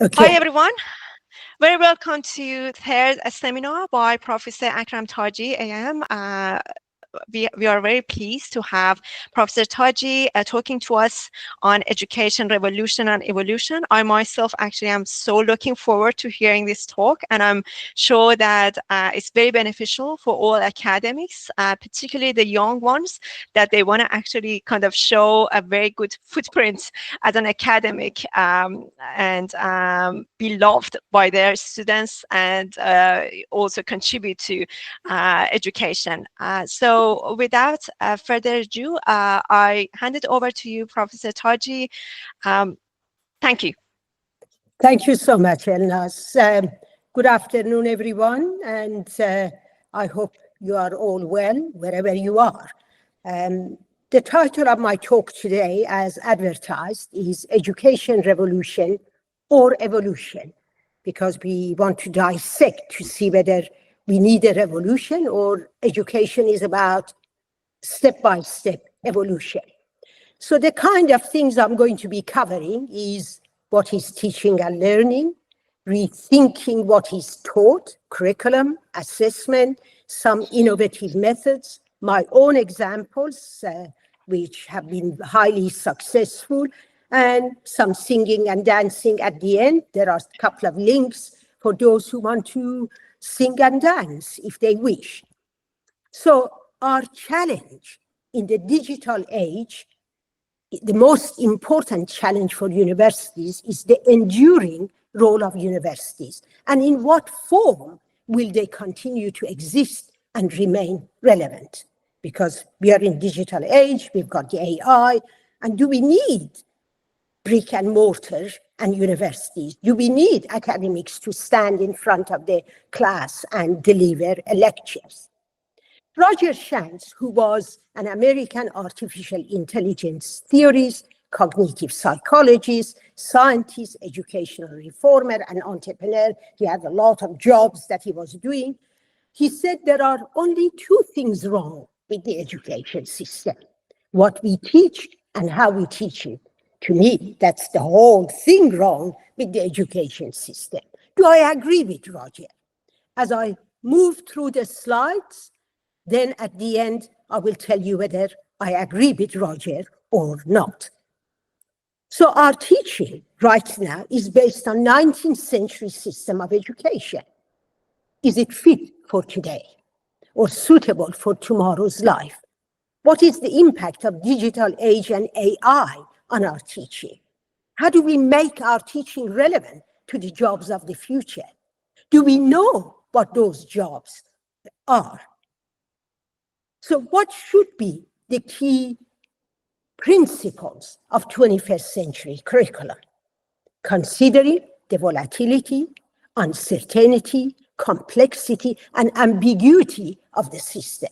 Okay. Hi everyone, very welcome to third seminar by Professor Acram Taji AM. We are very pleased to have Professor Taji talking to us on education, revolution and evolution. I myself actually am so looking forward to hearing this talk, and I'm sure that it's very beneficial for all academics, particularly the young ones, that they want to actually kind of show a very good footprint as an academic and be loved by their students and also contribute to education. So without further ado, I hand it over to you, Professor Taji. Thank you. Thank you so much, Elnas. Good afternoon, everyone, and I hope you are all well, wherever you are. The title of my talk today, as advertised, is Education Revolution or Evolution, because we want to dissect to see whether we need a revolution or education is about step-by-step evolution. So the kind of things I'm going to be covering is what is teaching and learning, rethinking what is taught, curriculum, assessment, some innovative methods, my own examples, which have been highly successful, and some singing and dancing at the end. There are a couple of links for those who want to sing and dance if they wish. So our challenge in the digital age, the most important challenge for universities is the enduring role of universities. And in what form will they continue to exist and remain relevant? Because we are in digital age, we've got the AI, and do we need brick and mortar and universities? Do we need academics to stand in front of the class and deliver lectures? Roger Shanks, who was an American artificial intelligence theorist, cognitive psychologist, scientist, educational reformer, and entrepreneur, he had a lot of jobs that he was doing. He said there are only two things wrong with the education system: what we teach and how we teach it. To me, that's the whole thing wrong with the education system. Do I agree with Roger? As I move through the slides, then at the end, I will tell you whether I agree with Roger or not. So our teaching right now is based on 19th century system of education. Is it fit for today or suitable for tomorrow's life? What is the impact of digital age and AI on our teaching? How do we make our teaching relevant to the jobs of the future? Do we know what those jobs are? So what should be the key principles of 21st century curriculum? Considering the volatility, uncertainty, complexity, and ambiguity of the system.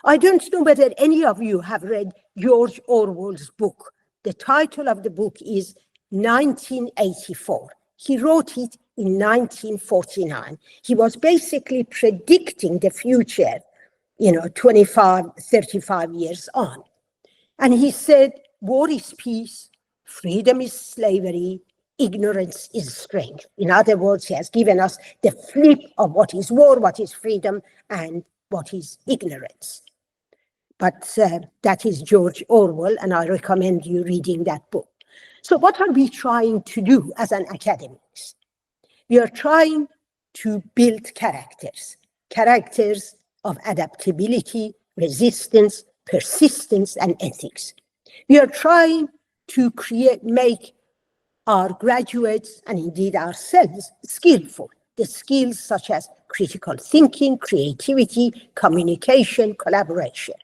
I don't know whether any of you have read George Orwell's book. The title of the book is 1984. He wrote it in 1949. He was basically predicting the future, 25, 35 years on. And he said, war is peace, freedom is slavery, ignorance is strength. In other words, he has given us the flip of what is war, what is freedom, and what is ignorance. But that is George Orwell, and I recommend you reading that book. So what are we trying to do as an academics? We are trying to build characters of adaptability, resistance, persistence, and ethics. We are trying to make our graduates, and indeed ourselves, skillful. The skills such as critical thinking, creativity, communication, collaboration,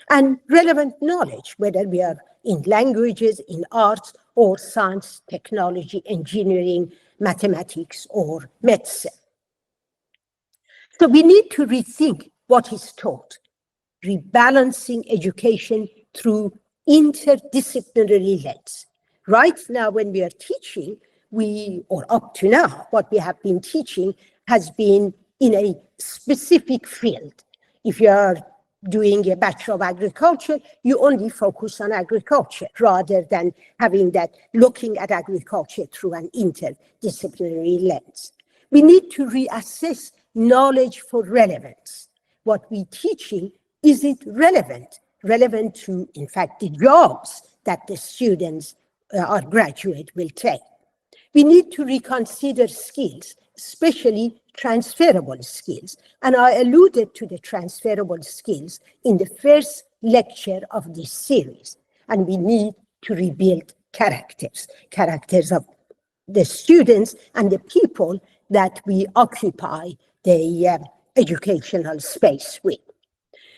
and relevant knowledge, whether we are in languages, in arts, or science, technology, engineering, mathematics, or medicine. So we need to rethink what is taught, rebalancing education through interdisciplinary lens. Right now, when we are teaching, or up to now, what we have been teaching has been in a specific field. If you are doing a Bachelor of Agriculture, you only focus on agriculture rather than looking at agriculture through an interdisciplinary lens. We need to reassess knowledge for relevance. What we're teaching, is it relevant? Relevant to, in fact, the jobs that the students or graduate will take. We need to reconsider skills, especially transferable skills. And I alluded to the transferable skills in the first lecture of this series. And we need to rebuild characters of the students and the people that we occupy the educational space with.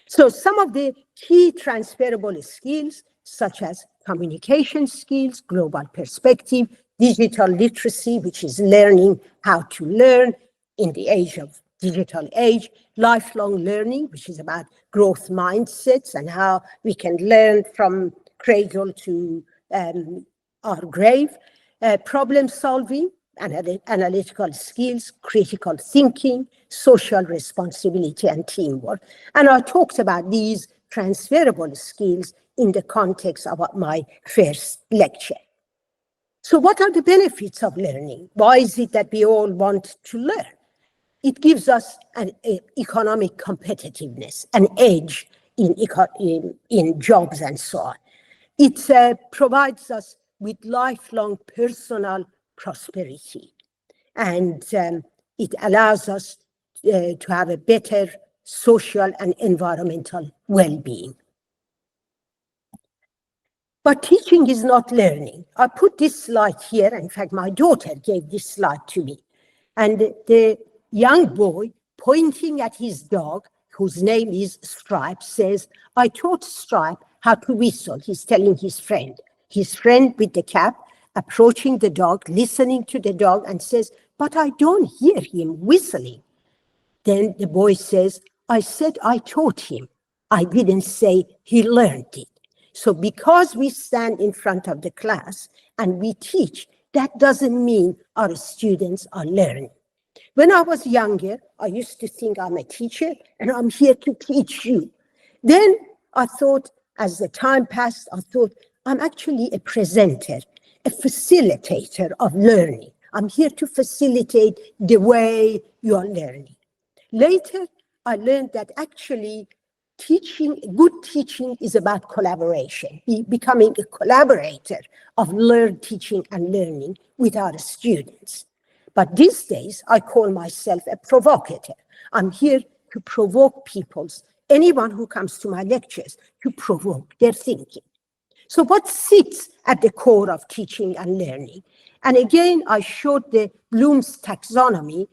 So some of the key transferable skills, such as communication skills, global perspective, digital literacy, which is learning how to learn in the age of digital age, lifelong learning, which is about growth mindsets and how we can learn from cradle to our grave, problem solving, analytical skills, critical thinking, social responsibility, and teamwork. And I talked about these transferable skills in the context of my first lecture. So what are the benefits of learning? Why is it that we all want to learn? It gives us an economic competitiveness, an edge in jobs and so on. It provides us with lifelong personal prosperity, and it allows us to have a better social and environmental well-being. But teaching is not learning. I put this slide here. In fact, my daughter gave this slide to me. And the young boy pointing at his dog, whose name is Stripe, says, I taught Stripe how to whistle. He's telling his friend with the cap, approaching the dog, listening to the dog, and says, but I don't hear him whistling. Then the boy says, I said I taught him. I didn't say he learned it. So because we stand in front of the class and we teach, that doesn't mean our students are learning. When I was younger, I used to think I'm a teacher and I'm here to teach you. Then I thought, as the time passed, I thought, I'm actually a presenter, a facilitator of learning. I'm here to facilitate the way you are learning. Later, I learned that actually good teaching is about collaboration, becoming a collaborator of teaching and learning with our students. But these days, I call myself a provocateur. I'm here to provoke anyone who comes to my lectures, to provoke their thinking. So what sits at the core of teaching and learning? And again, I showed the Bloom's taxonomy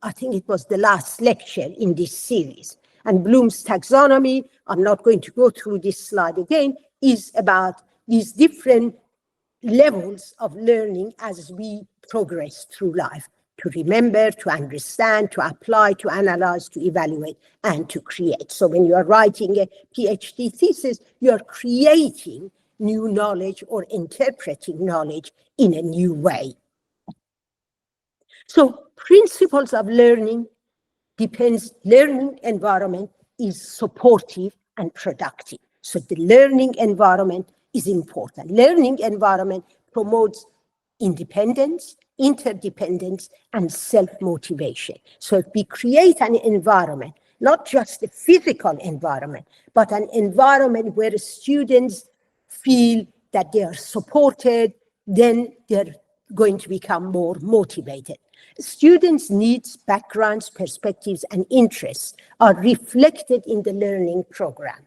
I think it was the last lecture in this series. And Bloom's taxonomy, I'm not going to go through this slide again, is about these different levels of learning as we progress through life, to remember, to understand, to apply, to analyze, to evaluate, and to create. So when you are writing a PhD thesis, you are creating new knowledge or interpreting knowledge in a new way. So principles of learning learning environment is supportive and productive. So the learning environment is important. Learning environment promotes independence, interdependence, and self-motivation. So if we create an environment, not just a physical environment, but an environment where students feel that they are supported, then they're going to become more motivated. Students' needs, backgrounds, perspectives, and interests are reflected in the learning program.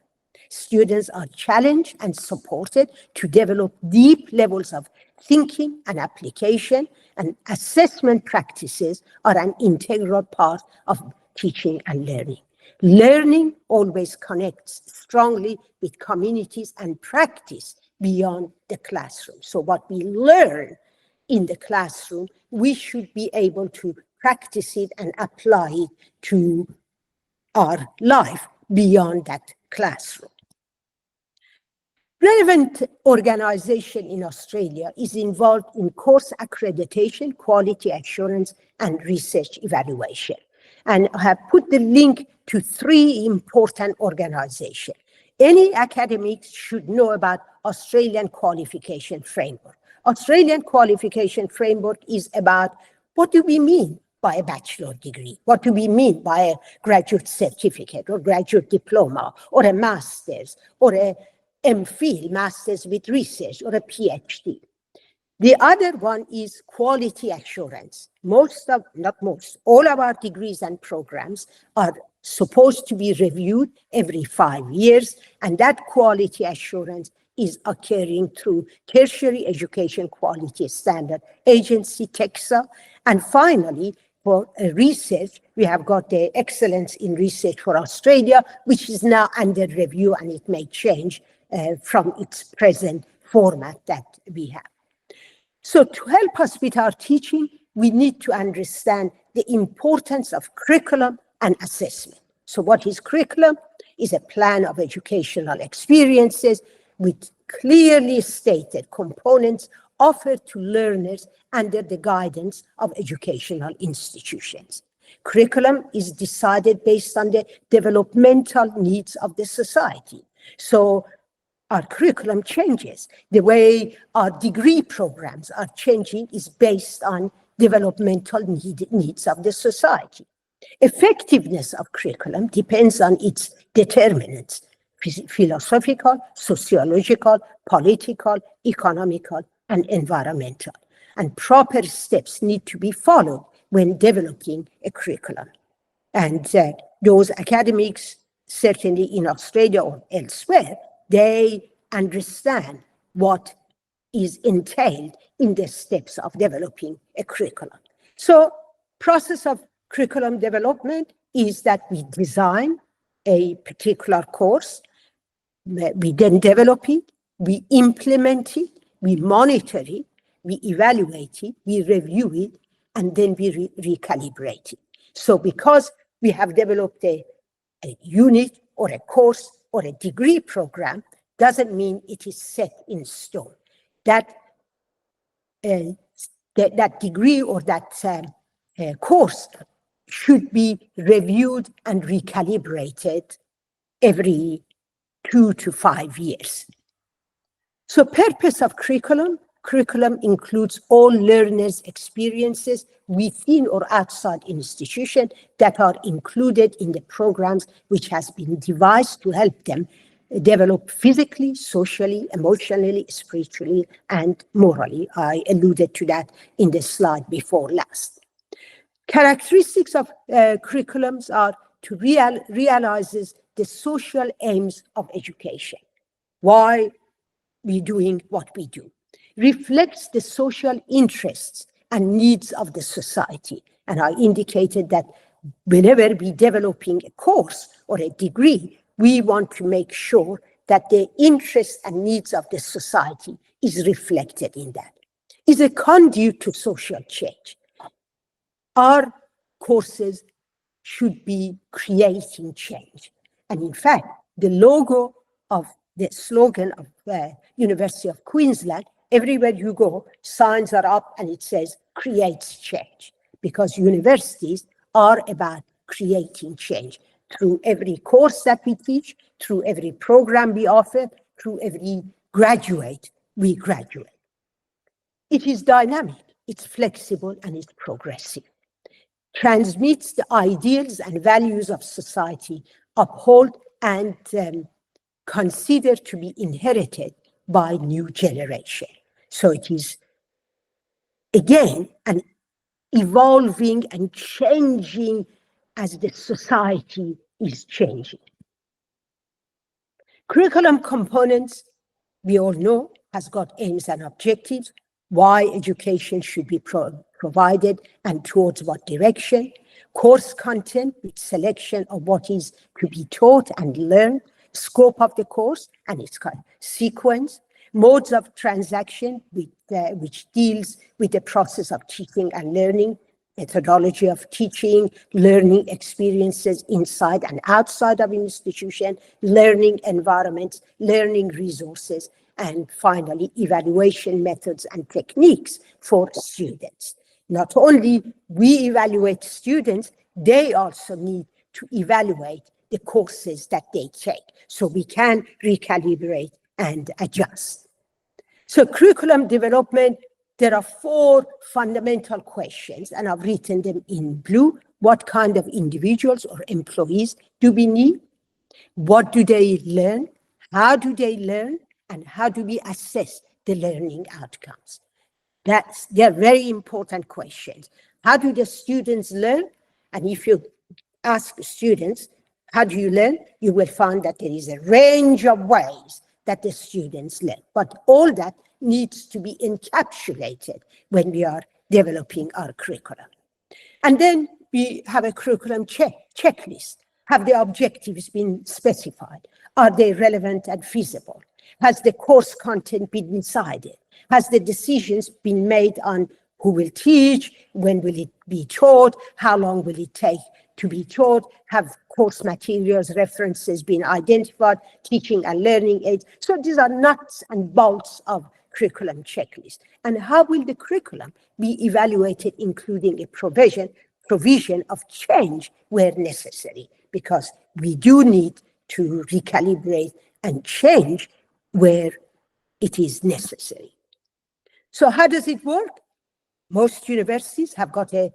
Students are challenged and supported to develop deep levels of thinking and application, and assessment practices are an integral part of teaching and learning. Learning always connects strongly with communities and practice beyond the classroom. So what we learn in the classroom, we should be able to practice it and apply it to our life beyond that classroom. Relevant organization in Australia is involved in course accreditation, quality assurance, and research evaluation. And I have put the link to three important organizations. Any academic should know about Australian qualification framework. Australian qualification framework is about what do we mean by a bachelor degree? What do we mean by a graduate certificate or graduate diploma or a master's or a MPhil, master's with research, or a PhD? The other one is quality assurance. All of our degrees and programs are supposed to be reviewed every 5 years, and that quality assurance is occurring through Tertiary Education Quality Standard Agency, TEQSA. And finally, for research, we have got the Excellence in Research for Australia, which is now under review, and it may change from its present format that we have. So to help us with our teaching, we need to understand the importance of curriculum and assessment. So what is curriculum? Is a plan of educational experiences with clearly stated components offered to learners under the guidance of educational institutions. Curriculum is decided based on the developmental needs of the society. So our curriculum changes. The way our degree programs are changing is based on developmental needs of the society. Effectiveness of curriculum depends on its determinants: philosophical, sociological, political, economical, and environmental. And proper steps need to be followed when developing a curriculum. And those academics, certainly in Australia or elsewhere, they understand what is entailed in the steps of developing a curriculum. So, process of curriculum development is that we design a particular course, we then develop it, we implement it, we monitor it, we evaluate it, we review it, and then we recalibrate it. So because we have developed a unit or a course or a degree program, doesn't mean it is set in stone. That degree or that course should be reviewed and recalibrated every 2 to 5 years. So purpose of curriculum includes all learners' experiences within or outside institution that are included in the programs which has been devised to help them develop physically, socially, emotionally, spiritually, and morally. I alluded to that in the slide before last. Characteristics of curriculums are to realizes the social aims of education. Why we doing what we do. Reflects the social interests and needs of the society. And I indicated that whenever we're developing a course or a degree, we want to make sure that the interests and needs of the society is reflected in that. Is a conduit to social change. Our courses should be creating change. And in fact, the logo of the slogan of the University of Queensland, everywhere you go, signs are up and it says, creates change. Because universities are about creating change through every course that we teach, through every program we offer, through every graduate we graduate. It is dynamic, it's flexible, and it's progressive. Transmits the ideals and values of society, uphold and considered to be inherited by new generation. So it is, again, an evolving and changing as the society is changing. Curriculum components, we all know, has got aims and objectives, why education should be provided and towards what direction, course content with selection of what is to be taught and learned, scope of the course and its sequence, modes of transaction which deals with the process of teaching and learning, methodology of teaching, learning experiences inside and outside of institution, learning environments, learning resources, and finally, evaluation methods and techniques for students. Not only we evaluate students, they also need to evaluate the courses that they take, so we can recalibrate and adjust. So curriculum development, there are 4 fundamental questions, and I've written them in blue. What kind of individuals or employees do we need? What do they learn? How do they learn? And how do we assess the learning outcomes? They're very important questions. How do the students learn? And if you ask students, how do you learn? You will find that there is a range of ways that the students learn. But all that needs to be encapsulated when we are developing our curriculum. And then we have a curriculum checklist. Have the objectives been specified? Are they relevant and feasible? Has the course content been decided? Has the decisions been made on who will teach, when will it be taught, how long will it take to be taught? Have course materials, references been identified, teaching and learning aids? So these are nuts and bolts of curriculum checklist. And how will the curriculum be evaluated, including a provision of change where necessary? Because we do need to recalibrate and change where it is necessary. So how does it work? Most universities have got a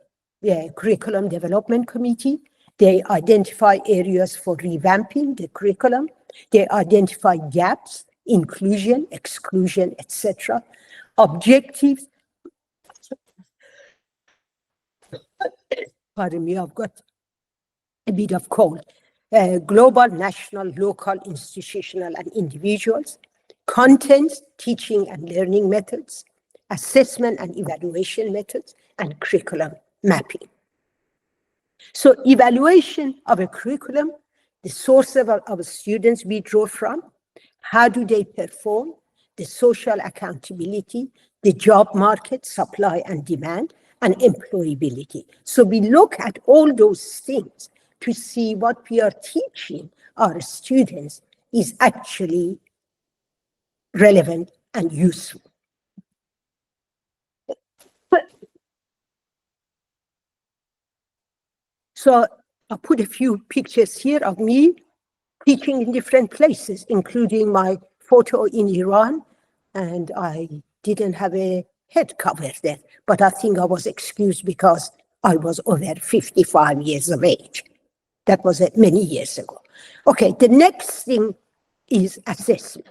curriculum development committee. They identify areas for revamping the curriculum. They identify gaps, inclusion, exclusion, etc. Objectives. Pardon me, I've got a bit of cold. Global, national, local, institutional, and individuals. Contents, teaching and learning methods. Assessment and evaluation methods, and curriculum mapping. So evaluation of a curriculum, the source of students we draw from, how do they perform, the social accountability, the job market, supply and demand, and employability. So we look at all those things to see what we are teaching our students is actually relevant and useful. So I put a few pictures here of me teaching in different places, including my photo in Iran. And I didn't have a head cover then, but I think I was excused because I was over 55 years of age. That was many years ago. Okay, the next thing is assessment.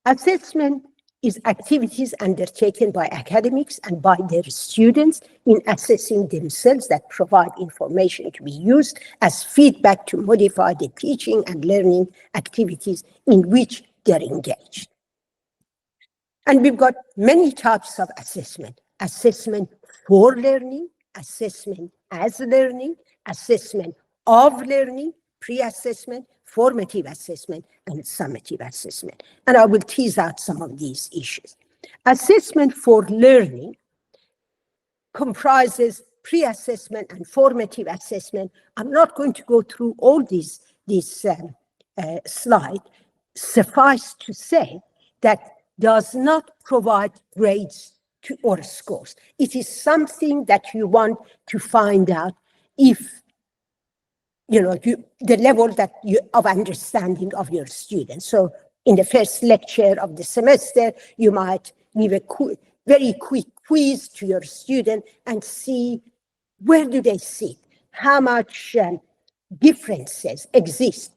Assessment is activities undertaken by academics and by their students in assessing themselves that provide information to be used as feedback to modify the teaching and learning activities in which they're engaged. And we've got many types of assessment. Assessment for learning, assessment as learning, assessment of learning, pre-assessment, formative assessment, and summative assessment. And I will tease out some of these issues. Assessment for learning comprises pre-assessment and formative assessment. I'm not going to go through all these slides. Suffice to say that does not provide grades or scores. It is something that you want to find out if the level that of understanding of your students. So in the first lecture of the semester, you might give a very quick quiz to your student and see where do they sit, how much differences exist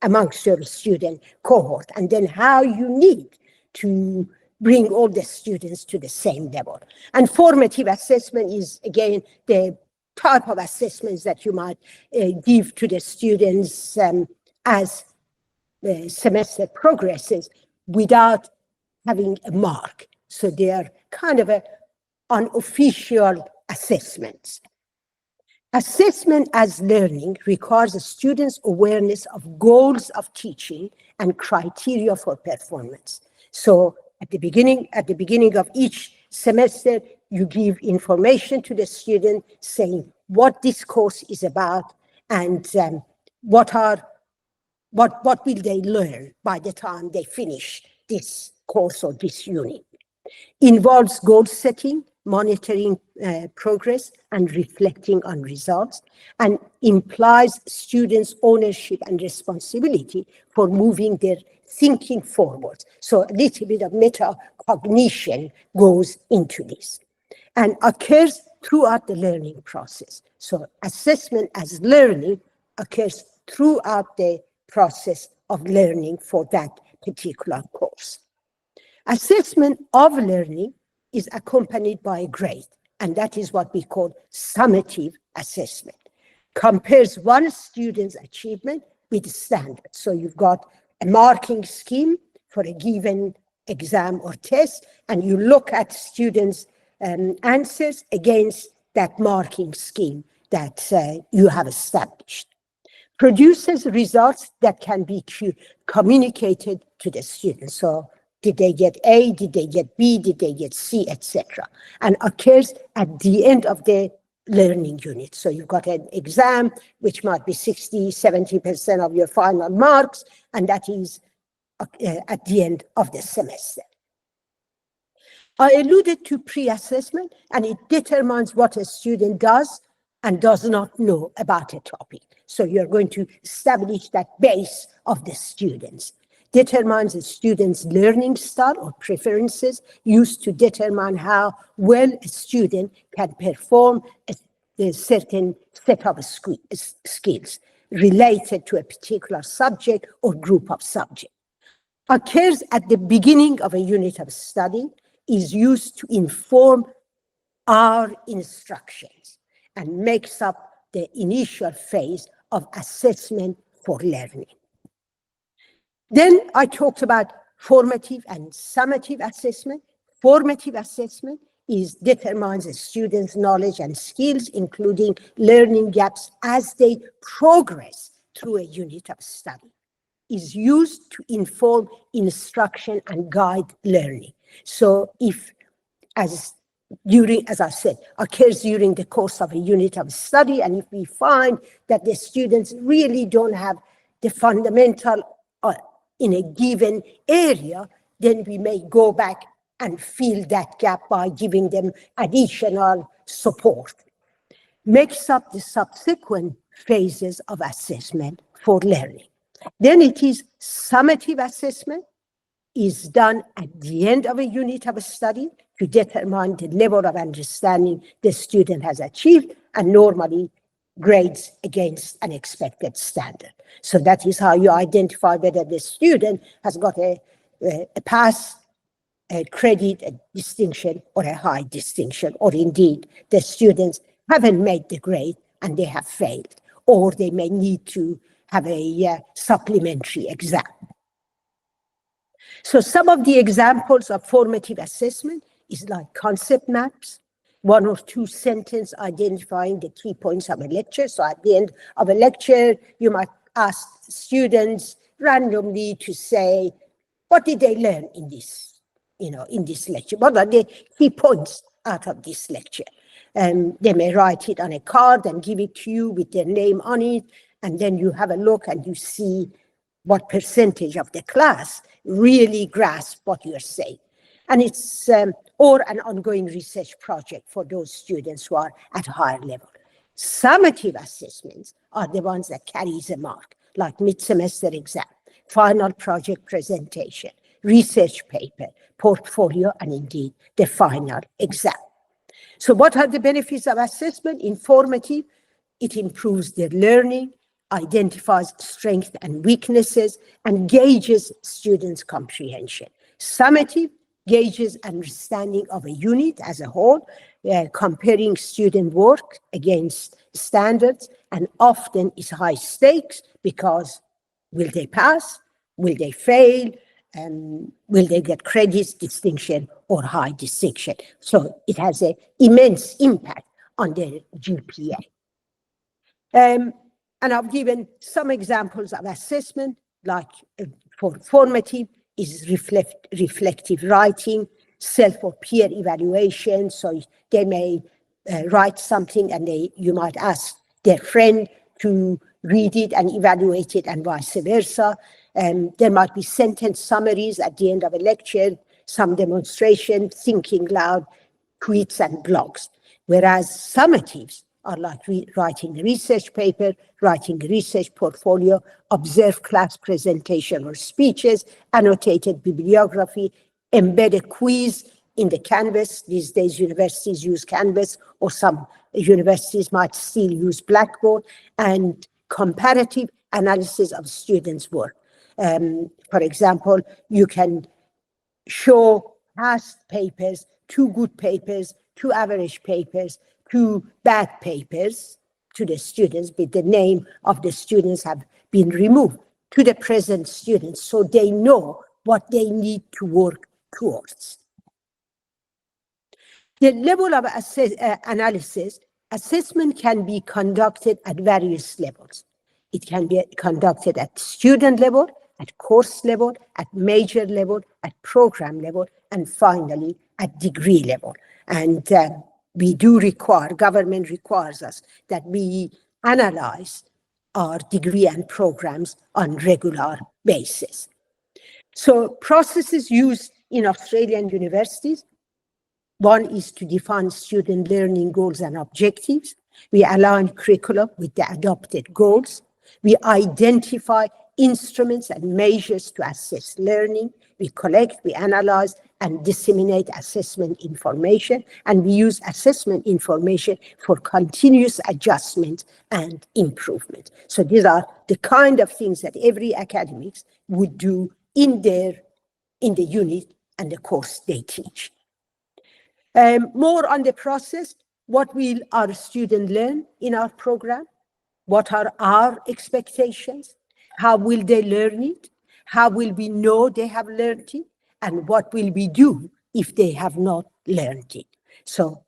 amongst your student cohort, and then how you need to bring all the students to the same level. And formative assessment is, again, the type of assessments that you might give to the students as the semester progresses without having a mark. So they are kind of unofficial assessments. Assessment as learning requires a student's awareness of goals of teaching and criteria for performance. So at the beginning of each semester, you give information to the student saying what this course is about and what will they learn by the time they finish this course or this unit. Involves goal setting, monitoring progress and reflecting on results, and implies students' ownership and responsibility for moving their thinking forward. So a little bit of metacognition goes into this and occurs throughout the learning process. So assessment as learning occurs throughout the process of learning for that particular course. Assessment of learning is accompanied by a grade, and that is what we call summative assessment. Compares one student's achievement with standards. So you've got a marking scheme for a given exam or test, and you look at students' answers against that marking scheme that you have established. Produces results that can be communicated to the students. So did they get A, did they get B, did they get C, etc. And occurs at the end of the learning unit. So you've got an exam, which might be 60, 70% of your final marks, and that is at the end of the semester. I alluded to pre-assessment, and it determines what a student does and does not know about a topic. So you're going to establish that base of the students. Determines a student's learning style or preferences used to determine how well a student can perform a certain set of skills related to a particular subject or group of subjects. Occurs at the beginning of a unit of study, is used to inform our instructions, and makes up the initial phase of assessment for learning. Then I talked about formative and summative assessment. Formative assessment determines a student's knowledge and skills, including learning gaps as they progress through a unit of study. Is used to inform instruction and guide learning. So if, as I said, occurs during the course of a unit of study, and if we find that the students really don't have the fundamental in a given area, then we may go back and fill that gap by giving them additional support. Makes up the subsequent phases of assessment for learning. Then it is summative assessment, is done at the end of a unit of a study to determine the level of understanding the student has achieved, and normally grades against an expected standard. So that is how you identify whether the student has got a pass, a credit, a distinction, or a high distinction, or indeed the students haven't made the grade and they have failed, or they may need to have a supplementary exam. So some of the examples of formative assessment is like concept maps, 1 or 2 sentences identifying the key points of a lecture. So at the end of a lecture, you might ask students randomly to say, what did they learn in this, in this lecture? What are the key points out of this lecture? They may write it on a card and give it to you with their name on it, and then you have a look and you see what percentage of the class really grasp what you're saying. And it's, or an ongoing research project for those students who are at a higher level. Summative assessments are the ones that carries a mark, like mid-semester exam, final project presentation, research paper, portfolio, and indeed the final exam. So what are the benefits of assessment? Informative, it improves their learning, identifies strengths and weaknesses, and gauges students' comprehension. Summative gauges understanding of a unit as a whole, comparing student work against standards, and often is high stakes because will they pass, will they fail, will they get credits, distinction, or high distinction? So it has an immense impact on their GPA. And I've given some examples of assessment, like for formative is reflective writing, self or peer evaluation. So they may write something and you might ask their friend to read it and evaluate it, and vice versa. There might be sentence summaries at the end of a lecture, some demonstration, thinking loud, tweets and blogs, whereas summatives are like writing a research paper, writing a research portfolio, observed class presentation or speeches, annotated bibliography, embed a quiz in the Canvas. These days, universities use Canvas, or some universities might still use Blackboard, and comparative analysis of students' work. For example, you can show past papers, 2 good papers, 2 average papers, 2 bad papers to the students, but the name of the students have been removed, to the present students, so they know what they need to work towards. The level of analysis, assessment can be conducted at various levels. It can be conducted at student level, at course level, at major level, at program level, and finally at degree level. And we do require, government requires us that we analyze our degree and programs on regular basis. So processes used in Australian universities: one is to define student learning goals and objectives. We align curriculum with the adopted goals. We identify instruments and measures to assess learning. We collect, we analyze, and disseminate assessment information. And we use assessment information for continuous adjustment and improvement. So these are the kind of things that every academics would do in the unit and the course they teach. More on the process: what will our students learn in our program? What are our expectations? How will they learn it? How will we know they have learned it? And what will we do if they have not learned it? So,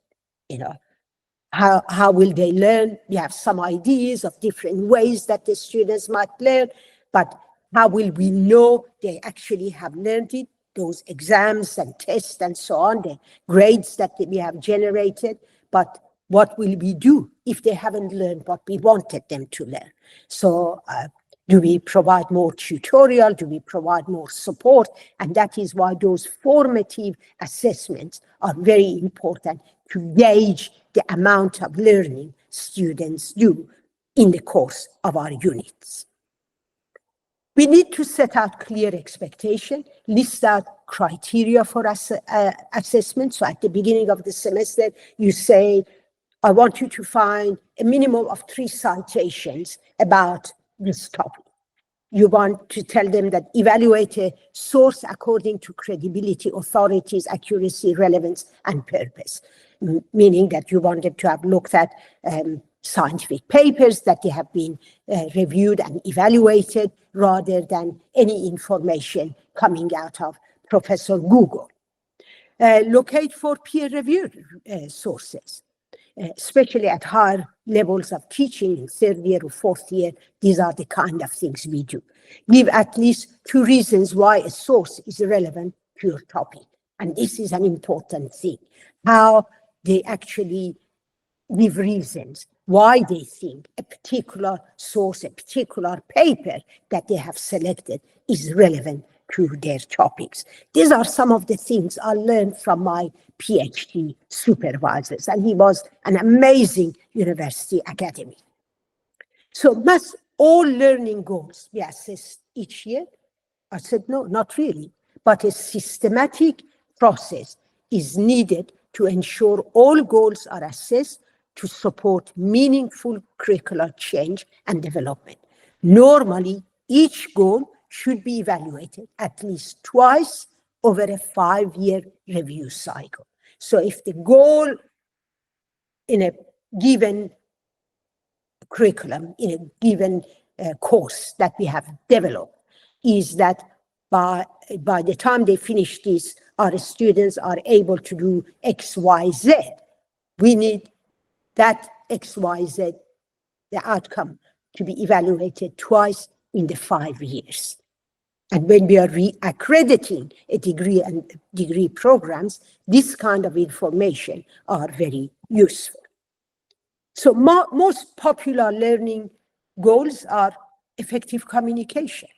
how will they learn? We have some ideas of different ways that the students might learn, but how will we know they actually have learned it? Those exams and tests and so on, the grades that we have generated, but what will we do if they haven't learned what we wanted them to learn? So do we provide more tutorial? Do we provide more support? And that is why those formative assessments are very important to gauge the amount of learning students do in the course of our units. We need to set out clear expectation, list out criteria for assessment. So at the beginning of the semester, you say, I want you to find a minimum of 3 citations about this topic. You want to tell them that evaluate a source according to credibility, authorities, accuracy, relevance, and purpose, meaning that you want them to have looked at scientific papers that they have been reviewed and evaluated, rather than any information coming out of Professor Google. Locate for peer-reviewed sources, especially at higher levels of teaching in 3rd year or 4th year. These are the kind of things we do. Give at least 2 reasons why a source is relevant to your topic. And this is an important thing, how they actually give reasons why they think a particular source, a particular paper that they have selected is relevant to their topics. These are some of the things I learned from my PhD supervisors, and he was an amazing university academic. So must all learning goals be assessed each year? I said, no, not really, but a systematic process is needed to ensure all goals are assessed to support meaningful curricular change and development. Normally, each goal should be evaluated at least twice over a 5-year review cycle. So if the goal in a given curriculum, in a given course that we have developed, is that by the time they finish this, our students are able to do X, Y, Z, we need that X, Y, Z, the outcome, to be evaluated twice in the 5 years. And when we are re-accrediting a degree and degree programs, this kind of information are very useful. So most popular learning goals are effective communication,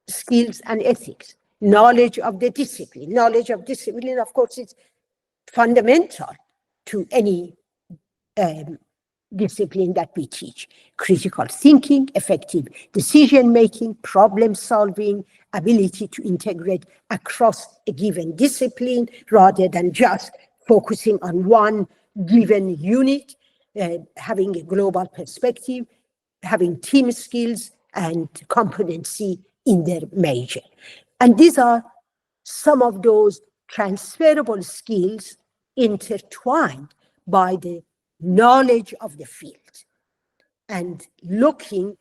skills and ethics, knowledge of the discipline. Knowledge of discipline, of course, is fundamental. to any discipline that we teach. Critical thinking, effective decision-making, problem-solving, ability to integrate across a given discipline rather than just focusing on one given unit, having a global perspective, having team skills and competency in their major. And these are some of those transferable skills intertwined by the knowledge of the field and looking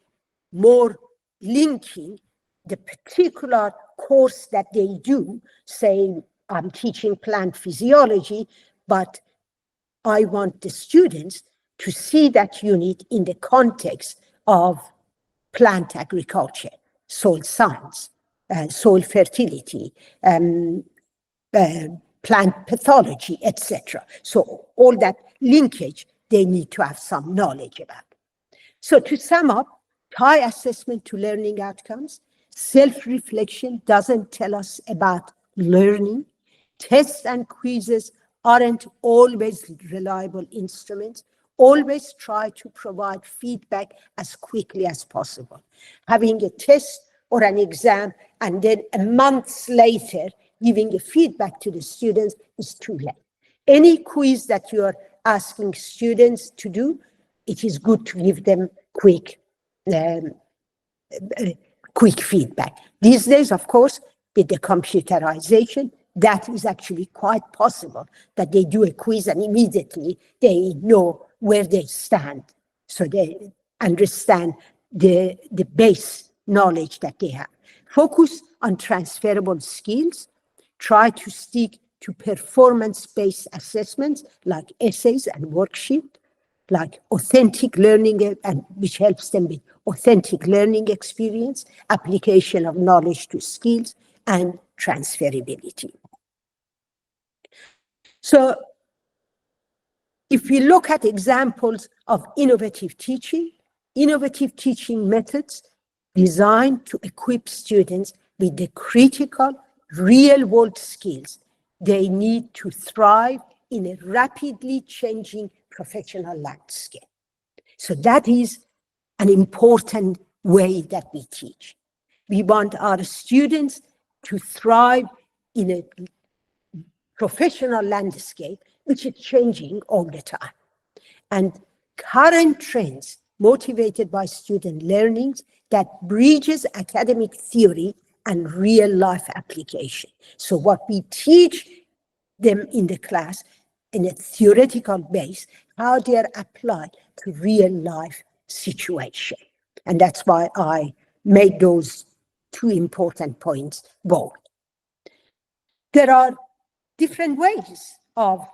more, linking the particular course that they do, say I'm teaching plant physiology, but I want the students to see that unit in the context of plant agriculture, soil science, soil fertility, plant pathology, etc. So all that linkage, they need to have some knowledge about. So to sum up, tie assessment to learning outcomes. Self-reflection doesn't tell us about learning. Tests and quizzes aren't always reliable instruments. Always try to provide feedback as quickly as possible. Having a test or an exam and then a month later giving a feedback to the students is too late. Any quiz that you are asking students to do, it is good to give them quick feedback. These days, of course, with the computerization, that is actually quite possible that they do a quiz and immediately they know where they stand. So they understand the base knowledge that they have. Focus on transferable skills. Try to stick to performance-based assessments like essays and worksheets, like authentic learning, and which helps them with authentic learning experience, application of knowledge to skills, and transferability. So if we look at examples of innovative teaching methods designed to equip students with the critical real-world skills they need to thrive in a rapidly changing professional landscape. So that is an important way that we teach. We want our students to thrive in a professional landscape which is changing all the time. And current trends motivated by student learnings that bridges academic theory and real life application. So what we teach them in the class in a theoretical base, how they are applied to real life situation. And that's why I made those two important points bold. There are different ways of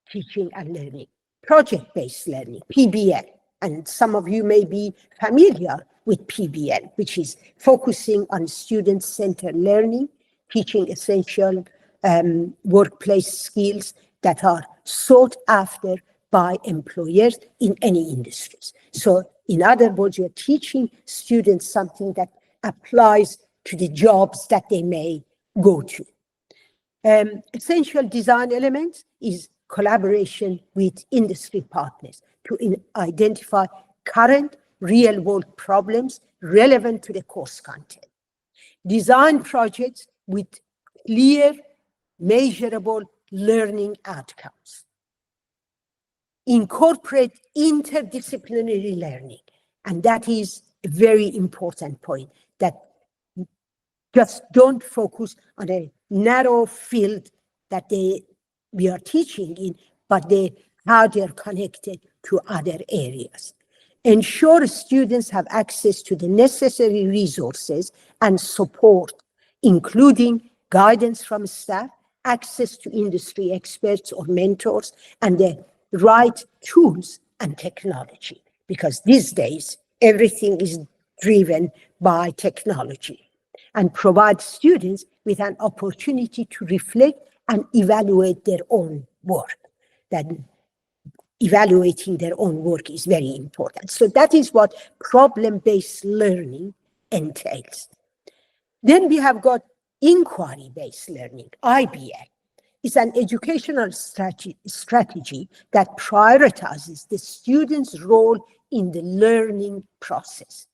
teaching and learning. Project-based learning, PBL, and some of you may be familiar with PBL, which is focusing on student-centered learning, teaching essential workplace skills that are sought after by employers in any industries. So in other words, you're teaching students something that applies to the jobs that they may go to. Essential design elements is collaboration with industry partners to identify current real-world problems relevant to the course content. Design projects with clear, measurable learning outcomes. Incorporate interdisciplinary learning, and that is a very important point, that just don't focus on a narrow field that we are teaching in, but how they are connected to other areas. Ensure students have access to the necessary resources and support, including guidance from staff, access to industry experts or mentors, and the right tools and technology, because these days everything is driven by technology. And provide students with an opportunity to reflect and evaluate their own work. That evaluating their own work is very important. So that is what problem-based learning entails. Then we have got inquiry-based learning, IBL. is an educational strategy that prioritizes the student's role in the learning process,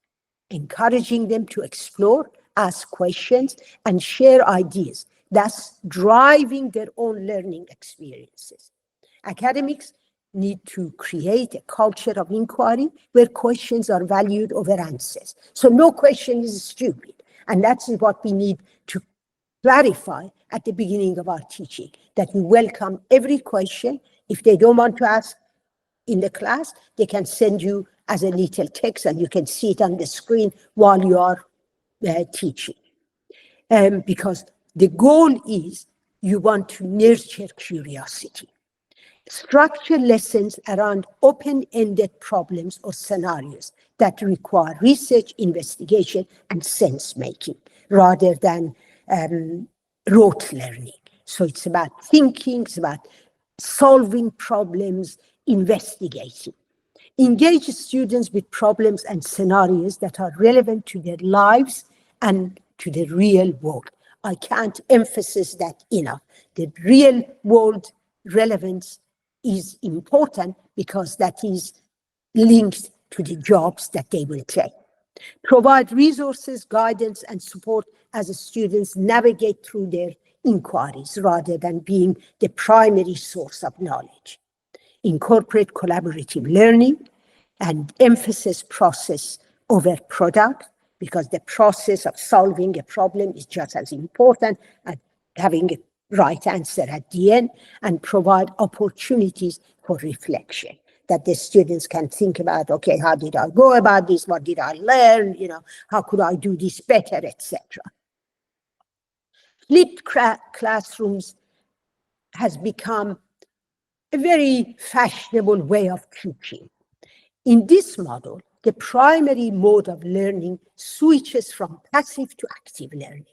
encouraging them to explore, ask questions, and share ideas, thus driving their own learning experiences. Academics need to create a culture of inquiry where questions are valued over answers. So no question is stupid. And that's what we need to clarify at the beginning of our teaching, that we welcome every question. If they don't want to ask in the class, they can send you as a little text and you can see it on the screen while you are teaching. Because the goal is you want to nurture curiosity. Structure lessons around open-ended problems or scenarios that require research, investigation, and sense-making rather than rote learning. So it's about thinking, it's about solving problems, investigating. Engage students with problems and scenarios that are relevant to their lives and to the real world. I can't emphasize that enough. The real world relevance is important because that is linked to the jobs that they will take. Provide resources, guidance, and support as the students navigate through their inquiries rather than being the primary source of knowledge. Incorporate collaborative learning and emphasis process over product, because the process of solving a problem is just as important as having a right answer at the end, and provide opportunities for reflection, that the students can think about, okay, how did I go about this? What did I learn? How could I do this better, etc. Flipped classrooms has become a very fashionable way of teaching. In this model, the primary mode of learning switches from passive to active learning.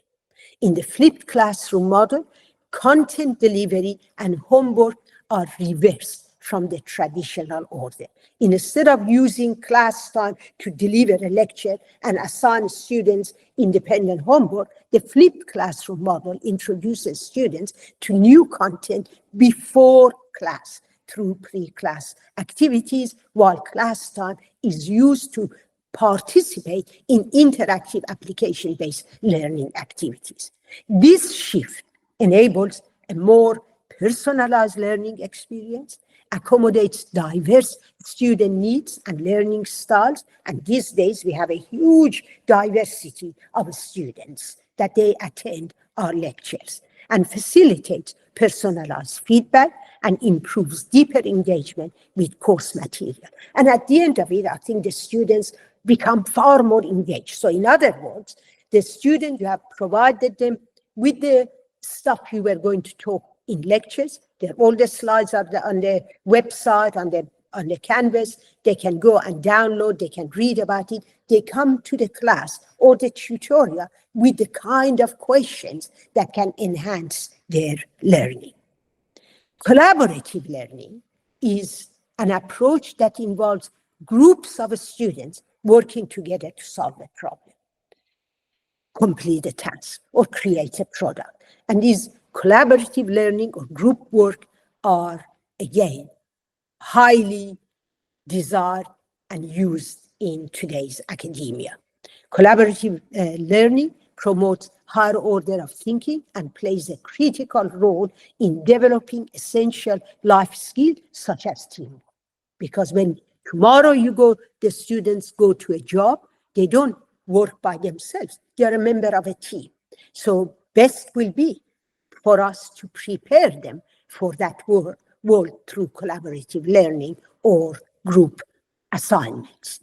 In the flipped classroom model, content delivery and homework are reversed from the traditional order. Instead of using class time to deliver a lecture and assign students independent homework, the flipped classroom model introduces students to new content before class through pre-class activities, while class time is used to participate in interactive application-based learning activities. This shift enables a more personalized learning experience, accommodates diverse student needs and learning styles, and these days we have a huge diversity of students that they attend our lectures, and facilitates personalized feedback and improves deeper engagement with course material. And at the end of it, I think the students become far more engaged. So in other words, the student, you have provided them with the stuff you were going to talk in lectures. All the slides are on the website, on the canvas. They can go and download, they can read about it. They come to the class or the tutorial with the kind of questions that can enhance their learning. Collaborative learning is an approach that involves groups of students working together to solve a problem, complete a task, or create a product. And these collaborative learning or group work are, again, highly desired and used in today's academia. Collaborative learning promotes higher order of thinking and plays a critical role in developing essential life skills such as teamwork. Because when tomorrow the students go to a job, they don't work by themselves. They are a member of a team. So best will be for us to prepare them for that world through collaborative learning or group assignments.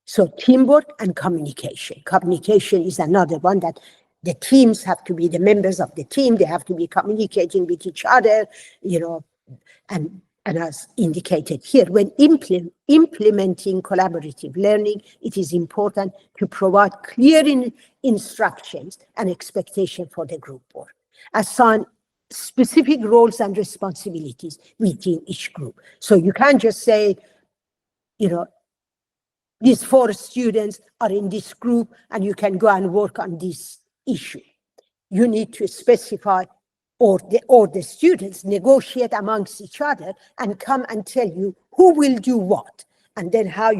So teamwork and communication. Communication is another one, that the teams have to be the members of the team. They have to be communicating with each other, and as indicated here, when implementing collaborative learning, it is important to provide clear instructions and expectation for the group work. Assign specific roles and responsibilities within each group. So you can't just say, these 4 students are in this group and you can go and work on this issue. You need to specify or the students negotiate amongst each other and come and tell you who will do what, and then how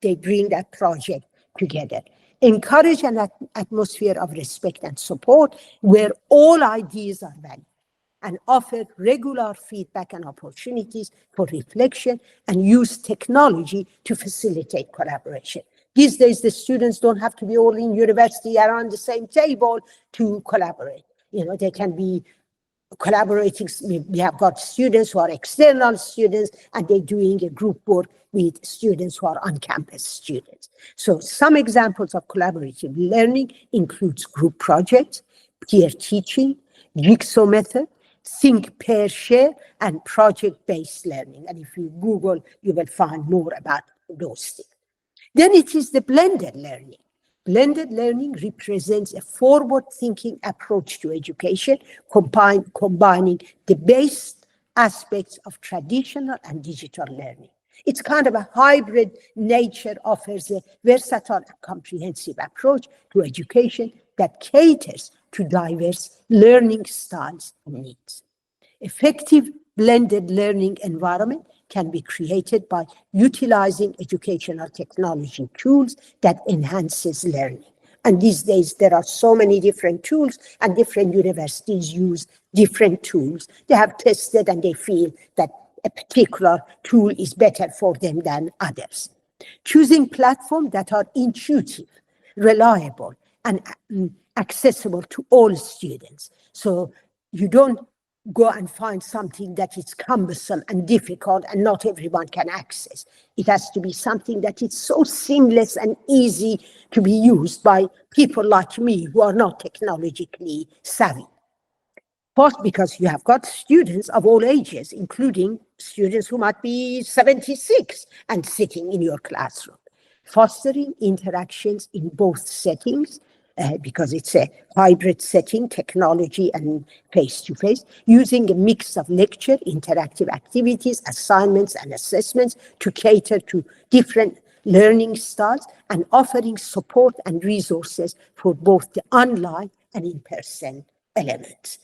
they bring that project together. Encourage an atmosphere of respect and support where all ideas are valued, and offer regular feedback and opportunities for reflection, and use technology to facilitate collaboration. These days, the students don't have to be all in university around the same table to collaborate. They can be collaborating. We have got students who are external students, and they're doing a group work with students who are on-campus students. So some examples of collaborative learning includes group projects, peer teaching, jigsaw method, think, pair, share, and project-based learning. And if you Google, you will find more about those things. Then it is the blended learning. Blended learning represents a forward-thinking approach to education, combining the base aspects of traditional and digital learning. It's kind of a hybrid nature, offers a versatile and comprehensive approach to education that caters to diverse learning styles and needs. Effective blended learning environment can be created by utilizing educational technology tools that enhances learning. And these days, there are so many different tools, and different universities use different tools. They have tested and they feel that a particular tool is better for them than others. Choosing platforms that are intuitive, reliable, and accessible to all students. So you don't go and find something that is cumbersome and difficult and not everyone can access. It has to be something that is so seamless and easy to be used by people like me who are not technologically savvy. First, because you have got students of all ages, including students who might be 76 and sitting in your classroom. Fostering interactions in both settings, because it's a hybrid setting, technology and face-to-face, using a mix of lecture, interactive activities, assignments, and assessments to cater to different learning styles, and offering support and resources for both the online and in-person elements.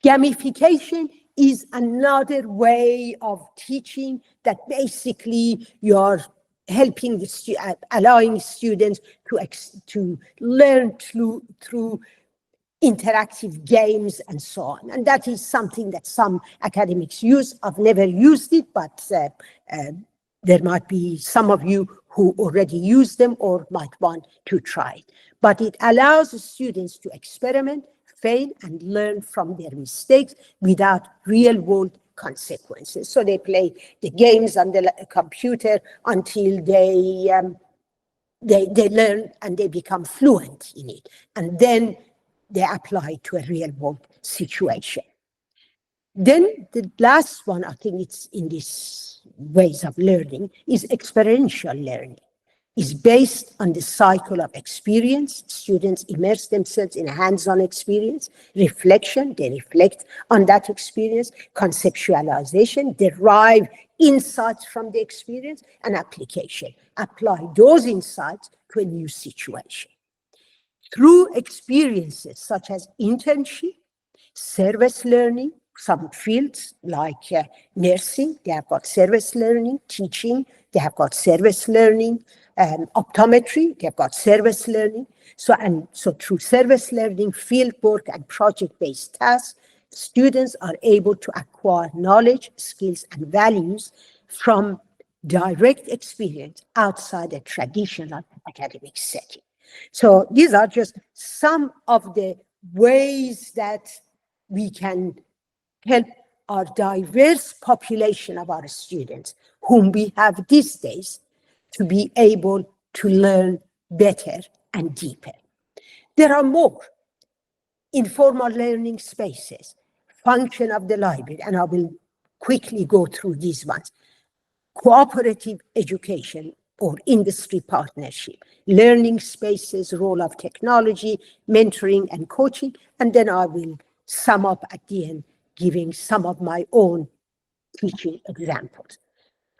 Gamification is another way of teaching that basically you're helping allowing students to learn through interactive games and so on. And that is something that some academics use. I've never used it, but there might be some of you who already use them or might want to try it. But it allows the students to experiment, fail, and learn from their mistakes without real-world consequences. So they play the games on the computer until they learn and they become fluent in it. And then they apply it to a real-world situation. Then the last one, I think it's in these ways of learning, is experiential learning. Is based on the cycle of experience. Students immerse themselves in a hands-on experience, reflection, they reflect on that experience, conceptualization, derive insights from the experience, and application. Apply those insights to a new situation. Through experiences such as internship, service learning, some fields like nursing, they have got service learning, teaching, they have got service learning, optometry, they've got service learning. So through service learning, field work, and project-based tasks, students are able to acquire knowledge, skills, and values from direct experience outside a traditional academic setting. So these are just some of the ways that we can help our diverse population of our students, whom we have these days, to be able to learn better and deeper. There are more informal learning spaces, function of the library, and I will quickly go through these ones. Cooperative education or industry partnership, learning spaces, role of technology, mentoring and coaching, and then I will sum up at the end, giving some of my own teaching examples.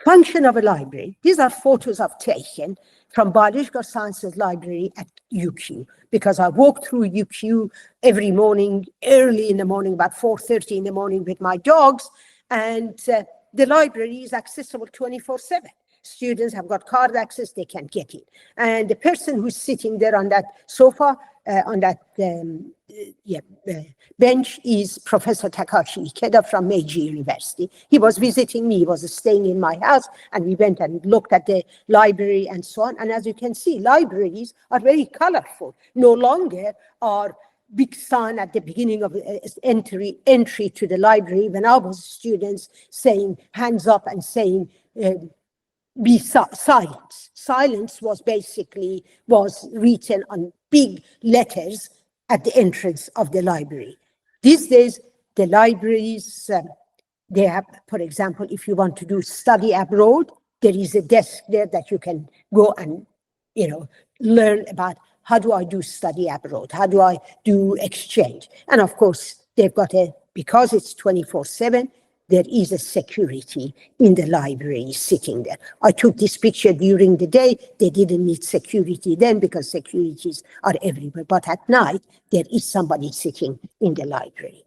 Function of a library. These are photos I've taken from Biological Sciences Library at UQ, because I walk through UQ every morning, early in the morning, about 4:30 in the morning with my dogs, and the library is accessible 24/7. Students have got card access, they can get it. And the person who's sitting there on that sofa, on that bench, is Professor Takashi Ikeda from Meiji University. He was visiting me, he was staying in my house, and we went and looked at the library and so on. And as you can see, libraries are very colorful. No longer are big sign at the beginning of entry to the library when I was students saying hands up and saying be silent. Silence was written on big letters at the entrance of the library. These days, the libraries, they have, for example, if you want to do study abroad, there is a desk there that you can go and, learn about how do I do study abroad? How do I do exchange? And of course, they've got because it's 24/7, there is a security in the library sitting there. I took this picture during the day. They didn't need security then because securities are everywhere. But at night, there is somebody sitting in the library.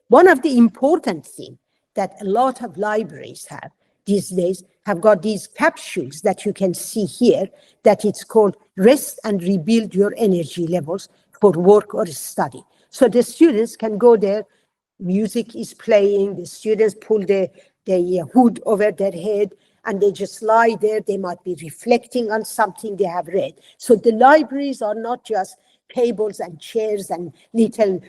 One of the important things that a lot of libraries have these days have got these capsules that you can see here, that it's called Rest and Rebuild Your Energy Levels for Work or Study. So the students can go there, music is playing, the students pull the hood over their head, and they just lie there. They might be reflecting on something they have read. So the libraries are not just tables and chairs and little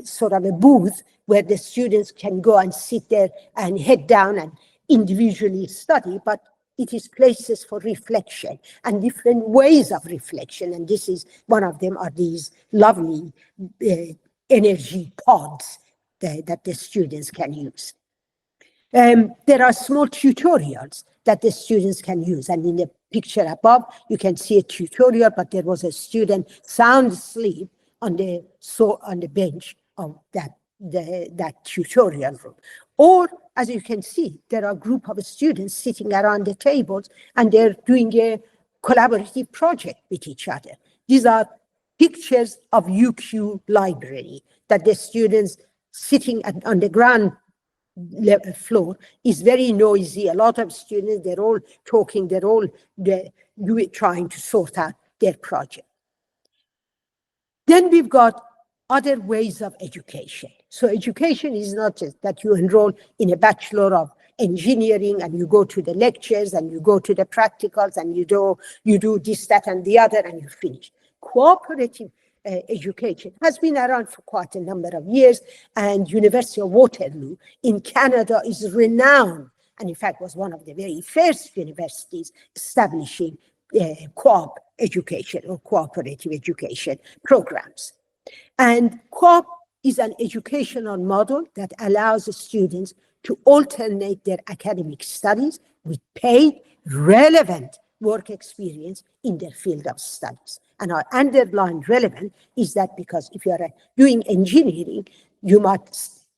sort of a booth where the students can go and sit there and head down and individually study, but it is places for reflection and different ways of reflection. And this is one of them, are these lovely energy pods that the students can use. There are small tutorials that the students can use. And in the picture above, you can see a tutorial, but there was a student sound asleep on the bench of that tutorial room. Or, as you can see, there are a group of students sitting around the tables, and they're doing a collaborative project with each other. These are pictures of UQ library that the students sitting on the ground floor is very noisy. A lot of students, they're all talking, they're all trying to sort out their project. Then we've got other ways of education. So education is not just that you enroll in a Bachelor of Engineering and you go to the lectures and you go to the practicals and you do this, that, and the other, and you finish. Cooperative education has been around for quite a number of years, and University of Waterloo in Canada is renowned, and in fact was one of the very first universities establishing co-op education or cooperative education programs. And co-op is an educational model that allows students to alternate their academic studies with paid, relevant work experience in their field of studies. And our underlined relevant is that because if you are doing engineering, you might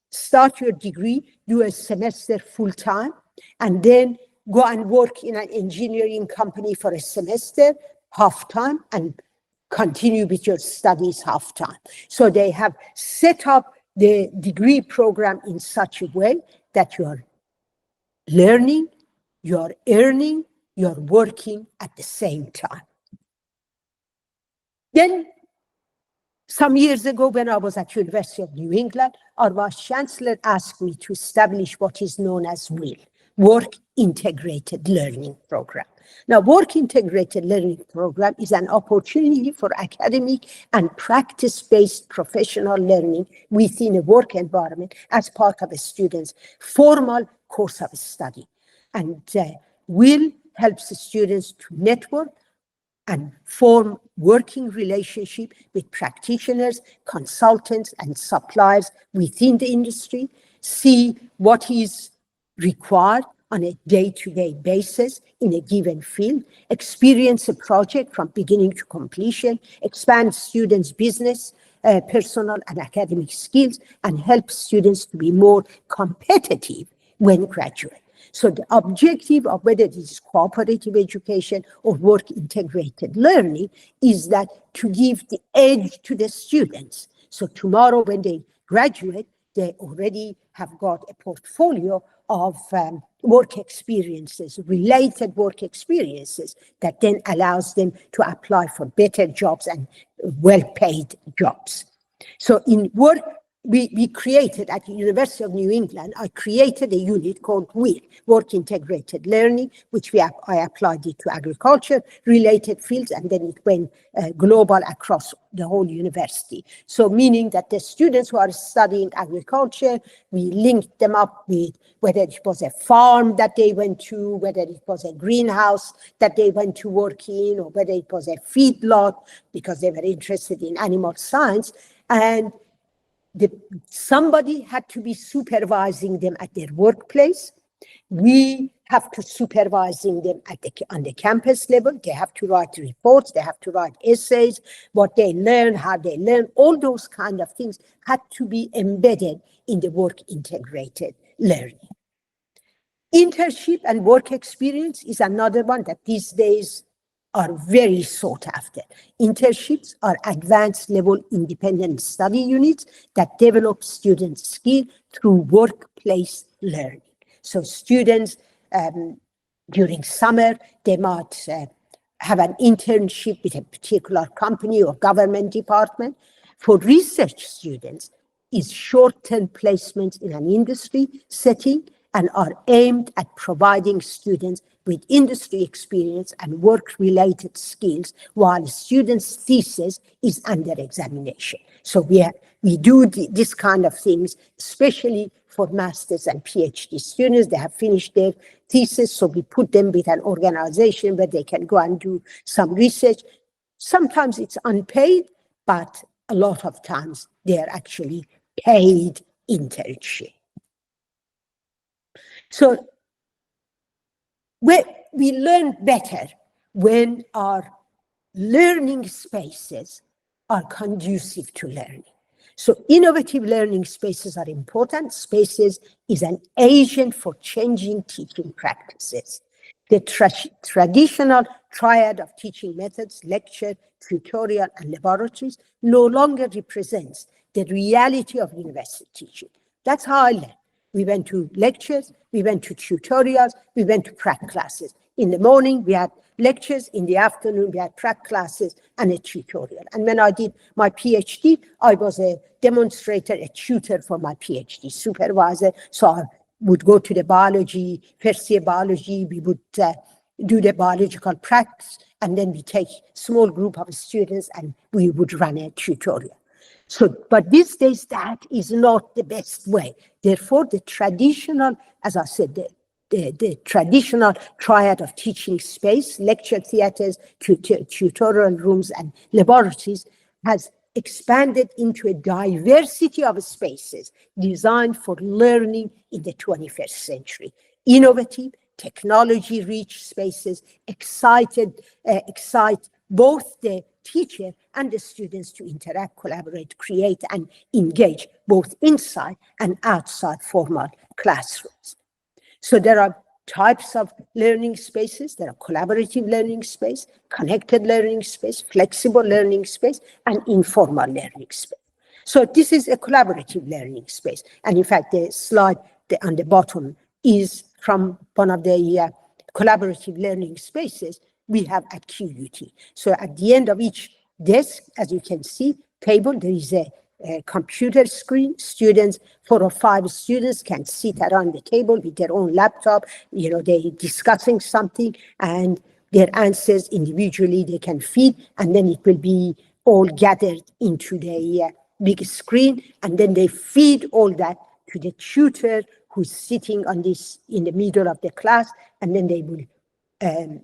start your degree, do a semester full-time, and then go and work in an engineering company for a semester, half-time, and continue with your studies half-time. So they have set up the degree program in such a way that you are learning, you are earning, you are working at the same time. Then, some years ago, when I was at University of New England, our Vice Chancellor asked me to establish what is known as WIL, Work Integrated Learning Program. Now, Work Integrated Learning Program is an opportunity for academic and practice-based professional learning within a work environment as part of a student's formal course of study. And WIL helps the students to network and form working relationship with practitioners, consultants, and suppliers within the industry, see what is required on a day-to-day basis in a given field, experience a project from beginning to completion, expand students' business, personal and academic skills, and help students to be more competitive when graduate. So the objective of whether it is cooperative education or work-integrated learning is that to give the edge to the students. So tomorrow when they graduate, they already have got a portfolio of work experiences, related work experiences, that then allows them to apply for better jobs and well-paid jobs. So in work, we created at the University of New England, I created a unit called WIL, Work Integrated Learning, which I applied it to agriculture related fields, and then it went global across the whole university. So meaning that the students who are studying agriculture, we linked them up with whether it was a farm that they went to, whether it was a greenhouse that they went to work in, or whether it was a feedlot because they were interested in animal science. And somebody had to be supervising them at their workplace. We have to supervising them on the campus level. They have to write reports, they have to write essays, what they learn, how they learn, all those kind of things had to be embedded in the work integrated learning. Internship and work experience is another one that these days are very sought after. Internships are advanced level independent study units that develop students' skills through workplace learning. So students during summer, they might have an internship with a particular company or government department. For research students, is short-term placements in an industry setting and are aimed at providing students with industry experience and work-related skills while students' thesis is under examination. So we do this kind of things, especially for master's and PhD students. They have finished their thesis, so we put them with an organization where they can go and do some research. Sometimes it's unpaid, but a lot of times they are actually paid internship. So we learn better when our learning spaces are conducive to learning. So innovative learning spaces are important. Spaces is an agent for changing teaching practices. The traditional triad of teaching methods, lecture, tutorial, and laboratories no longer represents the reality of university teaching. That's how I learned. We went to lectures, we went to tutorials, we went to prac classes. In the morning, we had lectures. In the afternoon, we had prac classes and a tutorial. And when I did my PhD, I was a demonstrator, a tutor for my PhD supervisor. So I would go to the biology, first year biology, we would do the biological practice, and then we take small group of students and we would run a tutorial. So, but these days, that is not the best way. Therefore, the traditional, as I said, the traditional triad of teaching space, lecture theaters, tutorial rooms, and laboratories has expanded into a diversity of spaces designed for learning in the 21st century. Innovative, technology-rich spaces excite both the teacher and the students to interact, collaborate, create, and engage both inside and outside formal classrooms. So there are types of learning spaces. There are collaborative learning space, connected learning space, flexible learning space, and informal learning space. So this is a collaborative learning space. And in fact, the slide on the bottom is from one of the collaborative learning spaces we have at QUT. So at the end of each desk, as you can see, table, there is a computer screen. Students, 4 or 5 students can sit around the table with their own laptop. They're discussing something, and their answers individually they can feed, and then it will be all gathered into the big screen, and then they feed all that to the tutor who's sitting on this in the middle of the class, and then they will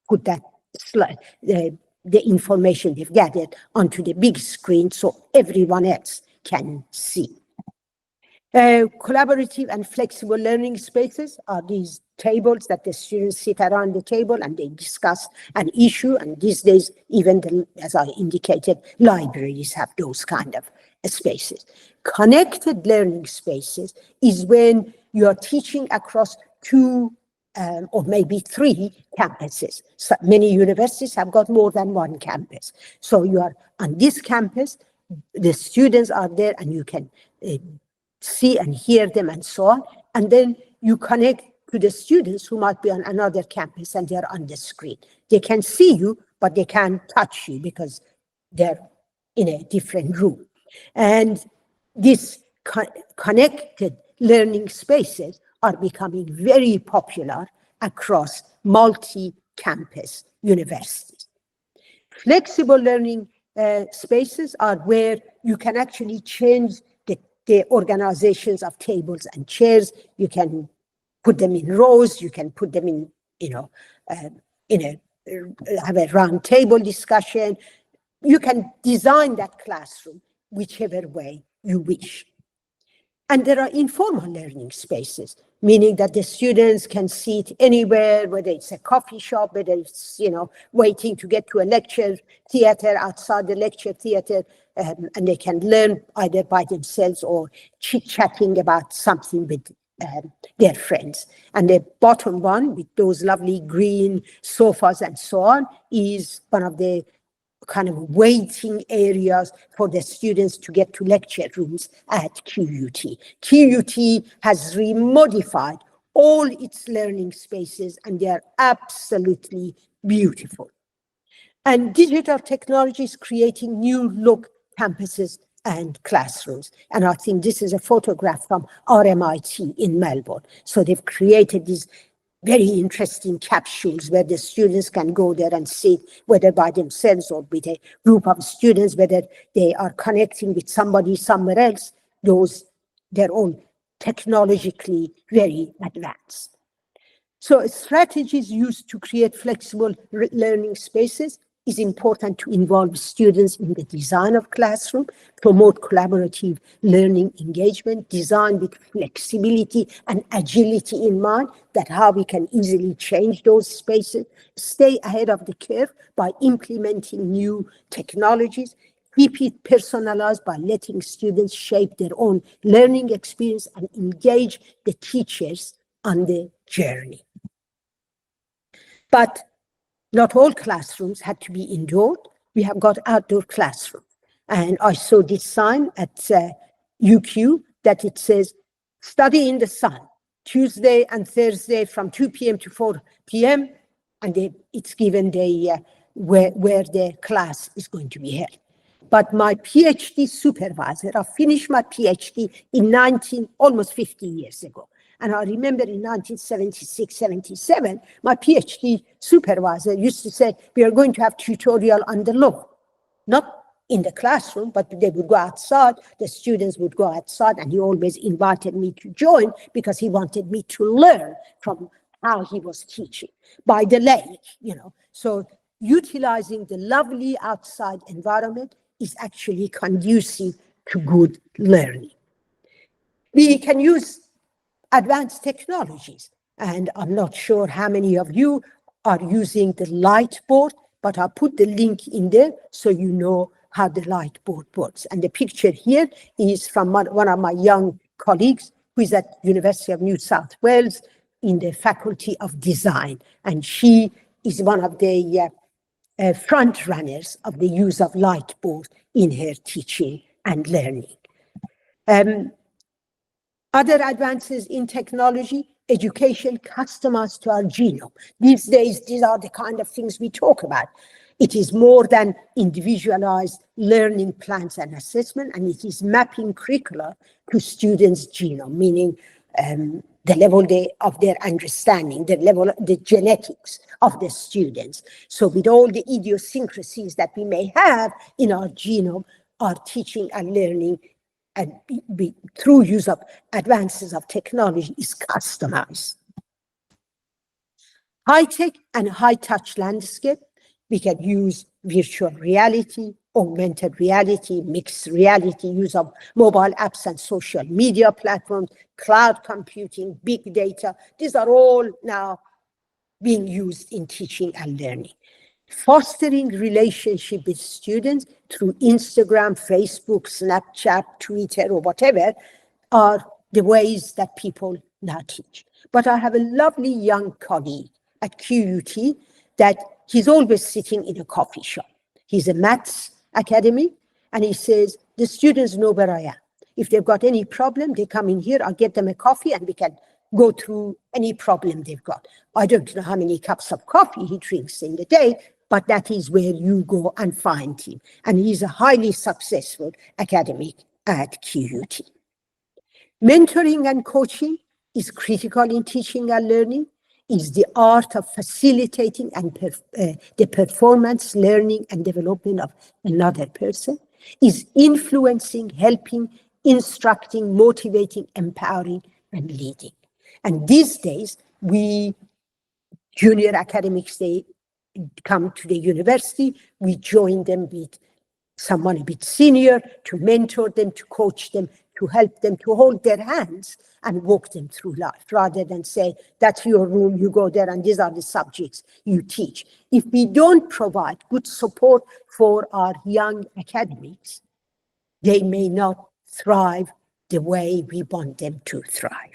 put that slide, the information they've gathered onto the big screen so everyone else can see. Collaborative and flexible learning spaces are these tables that the students sit around the table and they discuss an issue. And these days, even as I indicated, libraries have those kind of spaces. Connected learning spaces is when you are teaching across 2 or maybe 3 campuses. So many universities have got more than one campus. So you are on this campus, the students are there, and you can see and hear them and so on. And then you connect to the students who might be on another campus and they're on the screen. They can see you, but they can't touch you because they're in a different room. And these connected learning spaces are becoming very popular across multi-campus universities. Flexible learning spaces are where you can actually change the organizations of tables and chairs. You can put them in rows. You can put them in, have a round table discussion. You can design that classroom whichever way you wish. And there are informal learning spaces, meaning that the students can sit anywhere, whether it's a coffee shop, whether it's, waiting to get to a lecture theater, outside the lecture theater, and they can learn either by themselves or chit-chatting about something with their friends. And the bottom one, with those lovely green sofas and so on, is one of the kind of waiting areas for the students to get to lecture rooms at QUT. QUT has remodified all its learning spaces, and they are absolutely beautiful. And digital technology is creating new look campuses and classrooms. And I think this is a photograph from RMIT in Melbourne. So they've created these very interesting capsules where the students can go there and sit, whether by themselves or with a group of students, whether they are connecting with somebody somewhere else. They're all technologically very advanced. So strategies used to create flexible learning spaces is important to involve students in the design of classroom, promote collaborative learning engagement, design with flexibility and agility in mind, that how we can easily change those spaces, stay ahead of the curve by implementing new technologies, keep it personalized by letting students shape their own learning experience and engage the teachers on the journey. But not all classrooms had to be indoor. We have got outdoor classrooms. And I saw this sign at UQ that it says, study in the sun, Tuesday and Thursday from 2 p.m. to 4 p.m. And it's given where the class is going to be held. But my PhD supervisor, I finished my PhD in almost 50 years ago. And I remember in 1976, 77, my PhD supervisor used to say, we are going to have tutorial on the law. Not in the classroom, but they would go outside, the students would go outside, and he always invited me to join because he wanted me to learn from how he was teaching by the lake, So utilizing the lovely outside environment is actually conducive to good learning. We can use advanced technologies. And I'm not sure how many of you are using the light board, but I'll put the link in there so you know how the light board works. And the picture here is from one of my young colleagues who is at University of New South Wales in the Faculty of Design. And she is one of the front runners of the use of light board in her teaching and learning. Other advances in technology, education customized to our genome. These days, these are the kind of things we talk about. It is more than individualized learning plans and assessment, and it is mapping curricula to students' genome, meaning the level of their understanding, the genetics of the students. So with all the idiosyncrasies that we may have in our genome, our teaching and learning and through use of advances of technology is customized. High-tech and high-touch landscape, we can use virtual reality, augmented reality, mixed reality, use of mobile apps and social media platforms, cloud computing, big data. These are all now being used in teaching and learning. Fostering relationship with students through Instagram, Facebook, Snapchat, Twitter, or whatever are the ways that people now teach. But I have a lovely young colleague at QUT that he's always sitting in a coffee shop. He's a maths academic, and he says, the students know where I am. If they've got any problem, they come in here, I'll get them a coffee, and we can go through any problem they've got. I don't know how many cups of coffee he drinks in the day, but that is where you go and find him. And he's a highly successful academic at QUT. Mentoring and coaching is critical in teaching and learning, is the art of facilitating and the performance, learning, and development of another person, is influencing, helping, instructing, motivating, empowering, and leading. And these days, junior academics, they come to the university, we join them with someone a bit senior to mentor them, to coach them, to help them, to hold their hands and walk them through life, rather than say, that's your room, you go there, and these are the subjects you teach. If we don't provide good support for our young academics, they may not thrive the way we want them to thrive.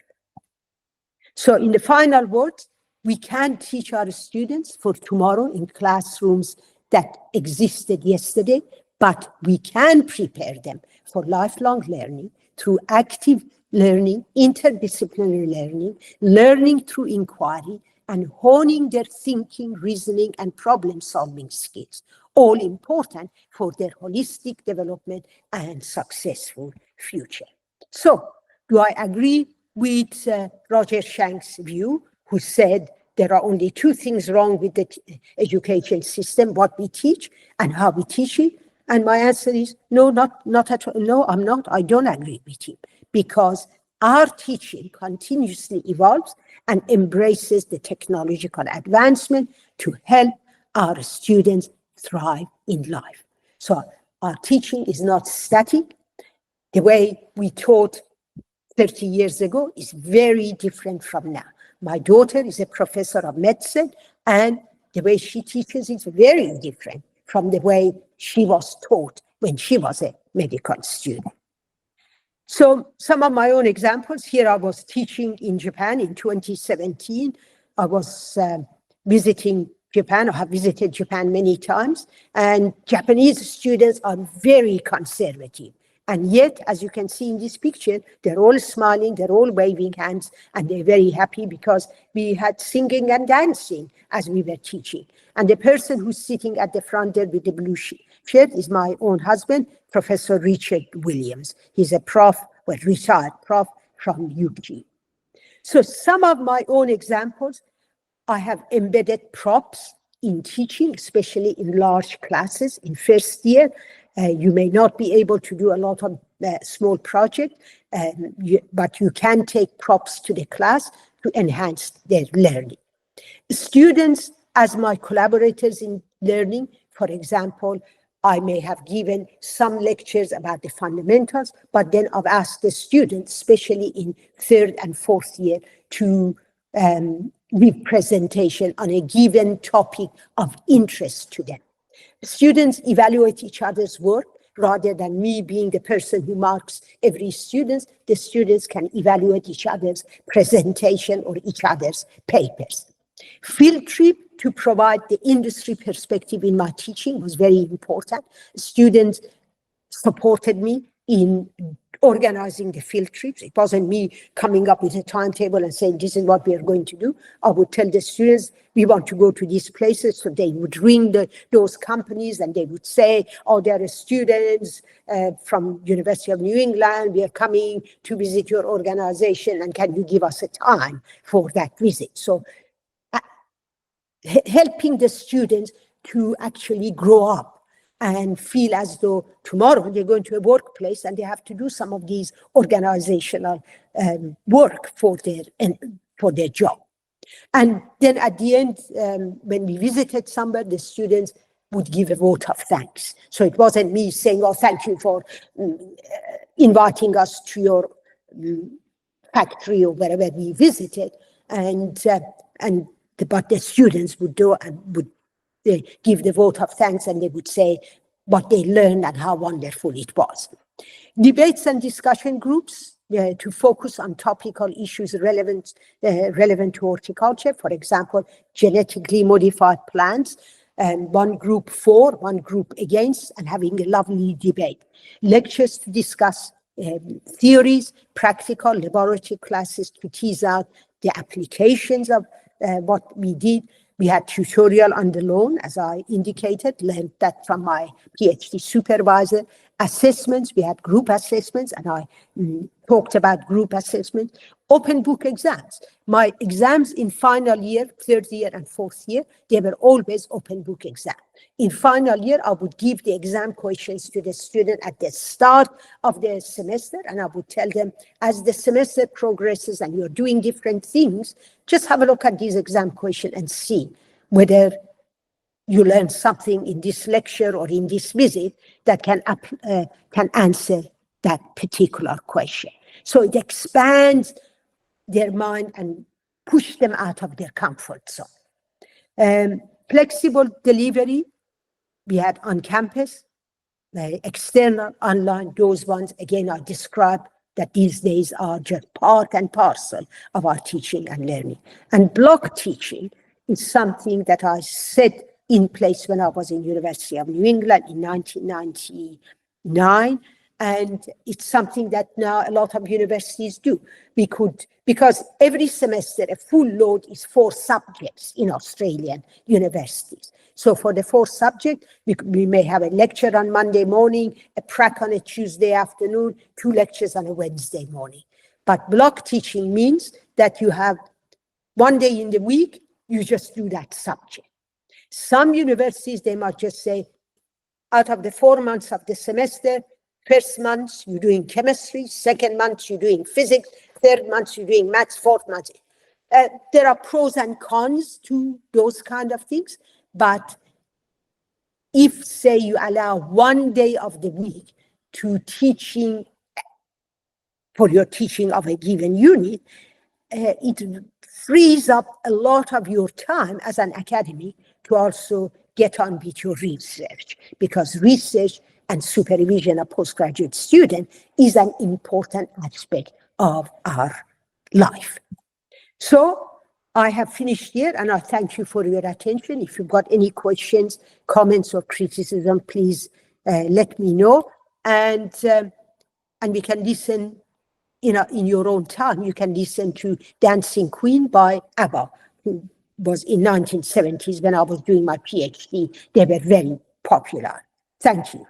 So in the final words, we can teach our students for tomorrow in classrooms that existed yesterday, but we can prepare them for lifelong learning through active learning, interdisciplinary learning, learning through inquiry, and honing their thinking, reasoning, and problem-solving skills, all important for their holistic development and successful future. So, do I agree with Roger Shank's view, who said there are only two things wrong with the education system, what we teach and how we teach it? And my answer is no, not at all. No, I'm not. I don't agree with him, because our teaching continuously evolves and embraces the technological advancement to help our students thrive in life. So our teaching is not static. The way we taught 30 years ago is very different from now. My daughter is a professor of medicine, and the way she teaches is very different from the way she was taught when she was a medical student. So some of my own examples here, I was teaching in Japan in 2017. I was visiting Japan. I have visited Japan many times, and Japanese students are very conservative. And yet, as you can see in this picture, they're all smiling, they're all waving hands, and they're very happy because we had singing and dancing as we were teaching. And the person who's sitting at the front there with the blue shirt is my own husband, Professor Richard Williams. He's a prof, well, retired prof from UG. So some of my own examples, I have embedded props in teaching, especially in large classes in first year. You may not be able to do a lot of small projects, but you can take props to the class to enhance their learning. Students, as my collaborators in learning, for example, I may have given some lectures about the fundamentals, but then I've asked the students, especially in third and fourth year, to give presentation on a given topic of interest to them. Students evaluate each other's work rather than me being the person who marks every student. The students can evaluate each other's presentation or each other's papers. Field trip to provide the industry perspective in my teaching was very important. Students supported me in organizing the field trips. It wasn't me coming up with a timetable and saying, this is what we are going to do. I would tell the students, we want to go to these places. So they would ring those companies and they would say, oh, there are students from University of New England. We are coming to visit your organization, and can you give us a time for that visit? So helping the students to actually grow up and feel as though tomorrow they're going to a workplace and they have to do some of these organizational work for their job. And then at the end, when we visited somewhere, the students would give a vote of thanks. So it wasn't me saying, oh, thank you for inviting us to your factory or wherever we visited. But the students would do and would give the vote of thanks, and they would say what they learned and how wonderful it was. Debates and discussion groups to focus on topical issues relevant to horticulture. For example, genetically modified plants, and one group for, one group against, and having a lovely debate. Lectures to discuss theories, practical laboratory classes to tease out the applications of what we did. We had tutorial on the lawn, as I indicated, learned that from my PhD supervisor. Assessments, we had group assessments, and I talked about group assessments. Open book exams. My exams in final year, third year and fourth year, they were always open book exams. In final year, I would give the exam questions to the student at the start of the semester, and I would tell them, as the semester progresses and you're doing different things, just have a look at these exam questions and see whether you learn something in this lecture or in this visit that can answer that particular question. So it expands their mind and push them out of their comfort zone. Flexible delivery, we had on campus, external, online, those ones, again, I described that these days are just part and parcel of our teaching and learning. And block teaching is something that I set in place when I was in University of New England in 1999. And it's something that now a lot of universities do. Because every semester, a full load is 4 subjects in Australian universities. So for the 4 subjects, we may have a lecture on Monday morning, a prac on a Tuesday afternoon, 2 lectures on a Wednesday morning. But block teaching means that you have 1 day in the week, you just do that subject. Some universities, they might just say, out of the 4 months of the semester, first month you're doing chemistry, second month you're doing physics, third month you're doing maths, fourth month. There are pros and cons to those kind of things, but if, say, you allow 1 day of the week to teaching, for your teaching of a given unit, it frees up a lot of your time as an academy to also get on with your research, because research and supervision of postgraduate students is an important aspect of our life. So I have finished here, and I thank you for your attention. If you've got any questions, comments, or criticism, please let me know. And we can listen, in your own time. You can listen to Dancing Queen by ABBA, who was in 1970s when I was doing my PhD. They were very popular. Thank you.